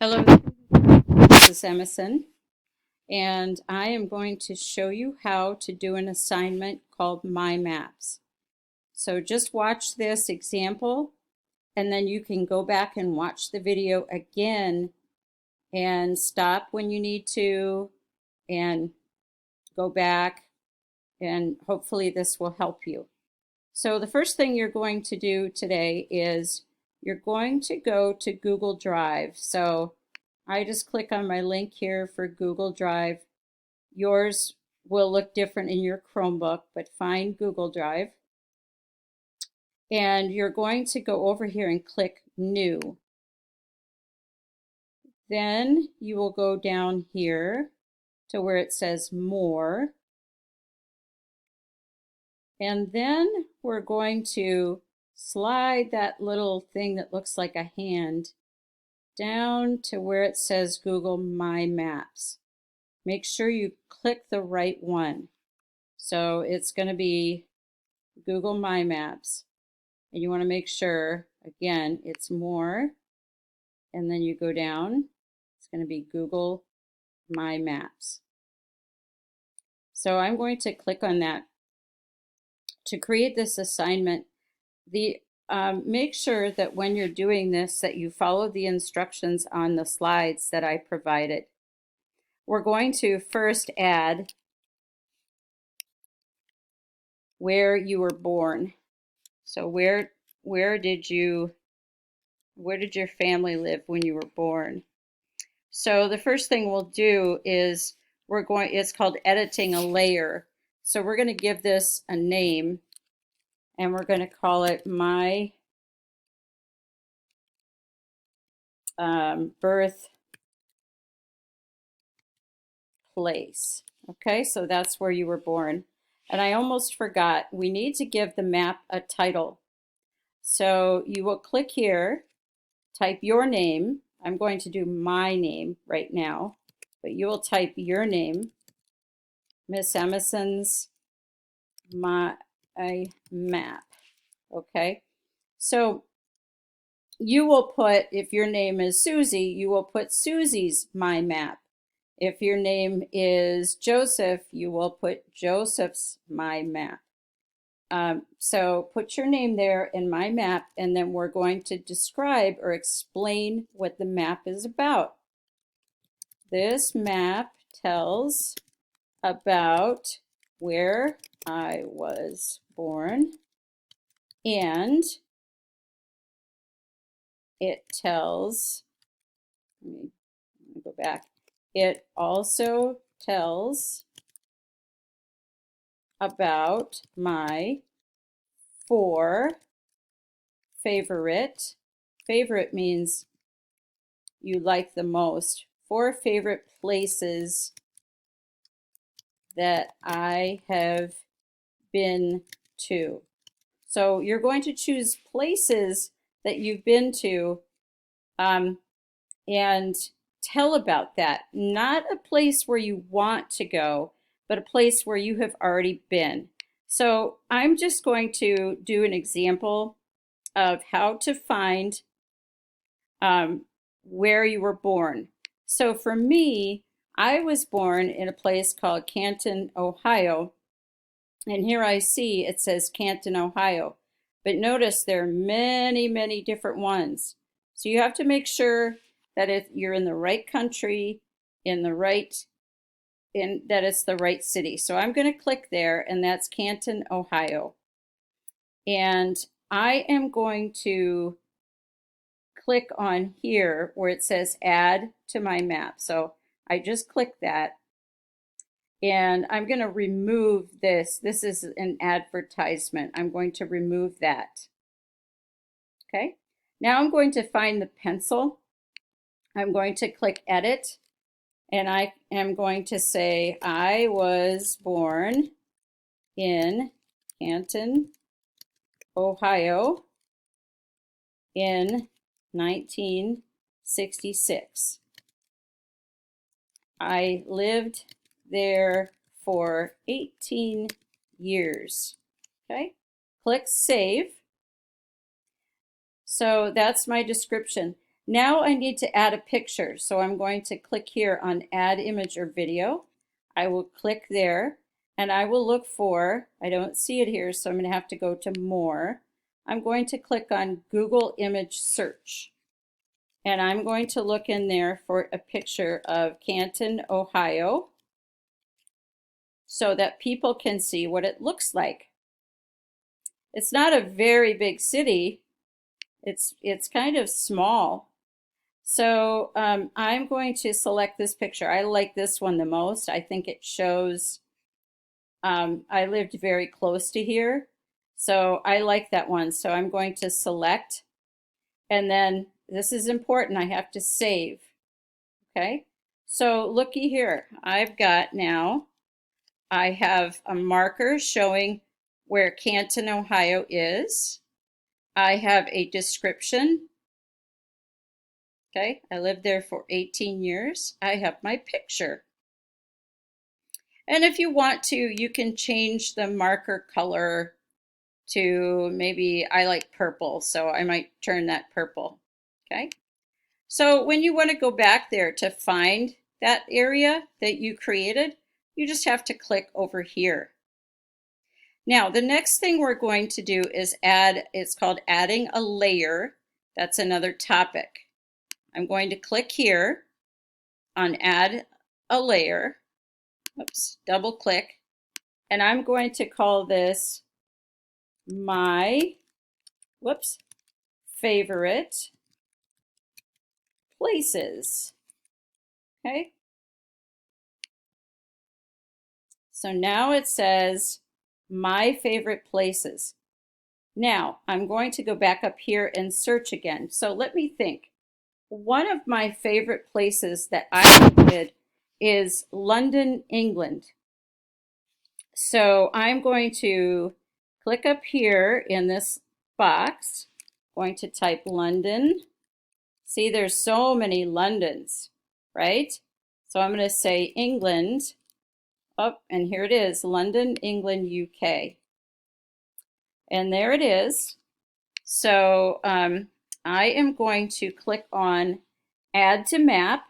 Hello, this is Emerson, and I am going to show you how to do an assignment called My Maps. So just watch this example, and then you can go back and watch the video again and stop when you need to and go back, and hopefully this will help you. So the first thing you're going to do today is you're going to go to Google Drive. So I just click on my link here for Google Drive. Yours will look different in your Chromebook, but find Google Drive. And you're going to go over here and click New. Then you will go down here to where it says More. And then we're going to slide that little thing that looks like a hand down to where it says Google My Maps. Make sure you click the right one. So it's going to be Google My Maps. And you want to make sure, again, it's More. And then you go down. It's going to be Google My Maps. So I'm going to click on that. To create this assignment, make sure that when you're doing this that you follow the instructions on the slides that I provided. We're going to first add where you were born. So where did your family live when you were born? So the first thing we'll do is it's called editing a layer. So we're going to give this a name, and we're going to call it My Birth Place. Okay, so that's where you were born. And I almost forgot, we need to give the map a title. So you will click here, type your name. I'm going to do my name right now, but you will type your name, Miss Emerson's My Map. Okay, so you will put, if your name is Susie, you will put Susie's My Map. If your name is Joseph, you will put Joseph's My Map. So put your name there in My Map, and then we're going to describe or explain what the map is about. This map tells about where I was born, and it tells, let me go back, it also tells about my 4 favorite means you like the most, 4 favorite places that I have been to. So you're going to choose places that you've been to and tell about that. Not a place where you want to go, but a place where you have already been. So I'm just going to do an example of how to find where you were born. So for me, I was born in a place called Canton, Ohio. And here I see it says Canton, Ohio. But notice there are many, many different ones. So you have to make sure that if you're in the right country, that it's the right city. So I'm going to click there, and that's Canton, Ohio. And I am going to click on here where it says add to my map. So I just click that, and I'm going to remove this. This is an advertisement. I'm going to remove that. Okay. Now I'm going to find the pencil. I'm going to click edit, and I am going to say I was born in Canton, Ohio in 1966. I lived there for 18 years. Okay, click save. So that's my description. Now I need to add a picture. So I'm going to click here on Add Image or Video. I will click there and I will look for, I don't see it here, so I'm going to have to go to More. I'm going to click on Google Image Search. And I'm going to look in there for a picture of Canton, Ohio, so that people can see what it looks like. It's not a very big city. It's kind of small. So I'm going to select this picture. I like this one the most. I think it shows, I lived very close to here. So I like that one. So I'm going to select, and then this is important. I have to save. Okay. So looky here. I've got now, I have a marker showing where Canton, Ohio is. I have a description. Okay, I lived there for 18 years. I have my picture. And if you want to, you can change the marker color to, maybe I like purple, so I might turn that purple. Okay, so when you want to go back there to find that area that you created, you just have to click over here. Now, the next thing we're going to do is add, it's called adding a layer. That's another topic. I'm going to click here on Add a Layer. Oops, double click. And I'm going to call this my, favorite places. Okay. So now it says my favorite places. Now I'm going to go back up here and search again. So let me think. One of my favorite places that I did is London, England. So I'm going to click up here in this box, going to type London. See, there's so many Londons, right? So I'm going to say England. Oh, and here it is, London, England, UK. And there it is. So I am going to click on Add to Map.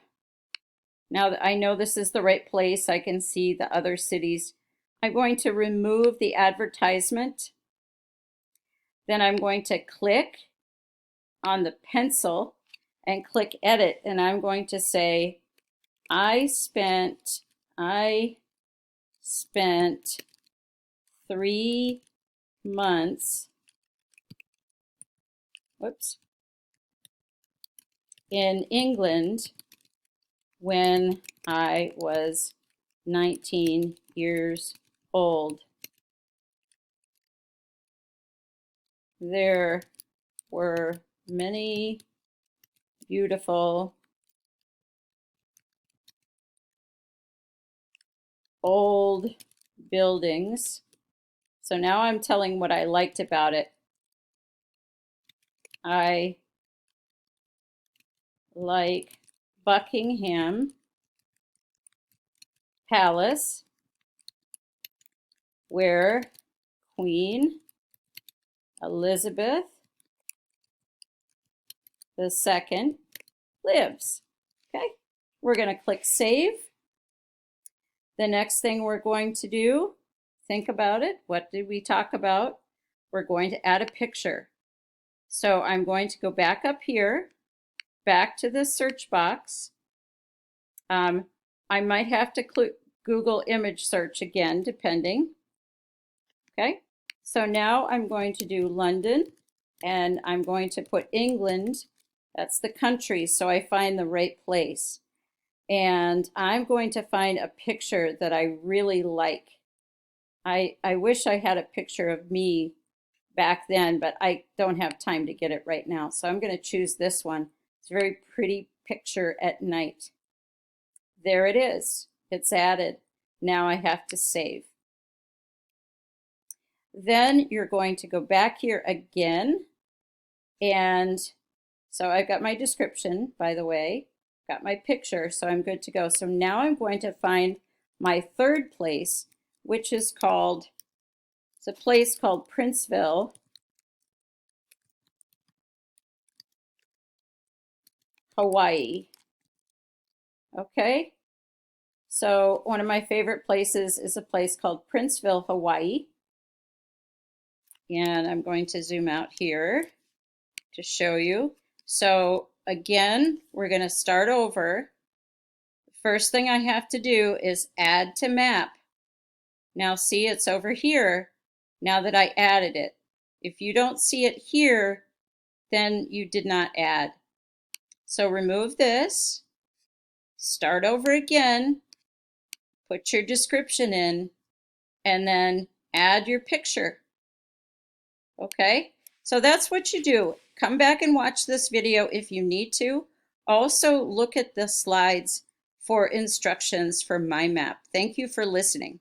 Now that I know this is the right place, I can see the other cities. I'm going to remove the advertisement. Then I'm going to click on the pencil and click Edit. And I'm going to say, I spent 3 months in England when I was 19 years old. There were many beautiful old buildings. So now I'm telling what I liked about it. I like Buckingham Palace, where Queen Elizabeth II lives. Okay, we're going to click Save. The next thing we're going to do, think about it. What did we talk about? We're going to add a picture. So I'm going to go back up here, back to the search box. I might have to Google image search again, depending. Okay, so now I'm going to do London, and I'm going to put England. That's the country, so I find the right place. And I'm going to find a picture that I really like. I wish I had a picture of me back then, but I don't have time to get it right now. So I'm going to choose this one. It's a very pretty picture at night. There it is. It's added. Now I have to save. Then you're going to go back here again. And so I've got my description, by the way, got my picture, so I'm good to go. So now I'm going to find my third place, which is called, it's a place called Princeville, Hawaii. Okay, so one of my favorite places is a place called Princeville, Hawaii. And I'm going to zoom out here to show you. So again, we're going to start over. First thing I have to do is add to map. Now see, it's over here now that I added it. If you don't see it here, then you did not add. So remove this, start over again, put your description in, and then add your picture. Okay, so that's what you do. Come back and watch this video if you need to. Also look at the slides for instructions for my map. Thank you for listening.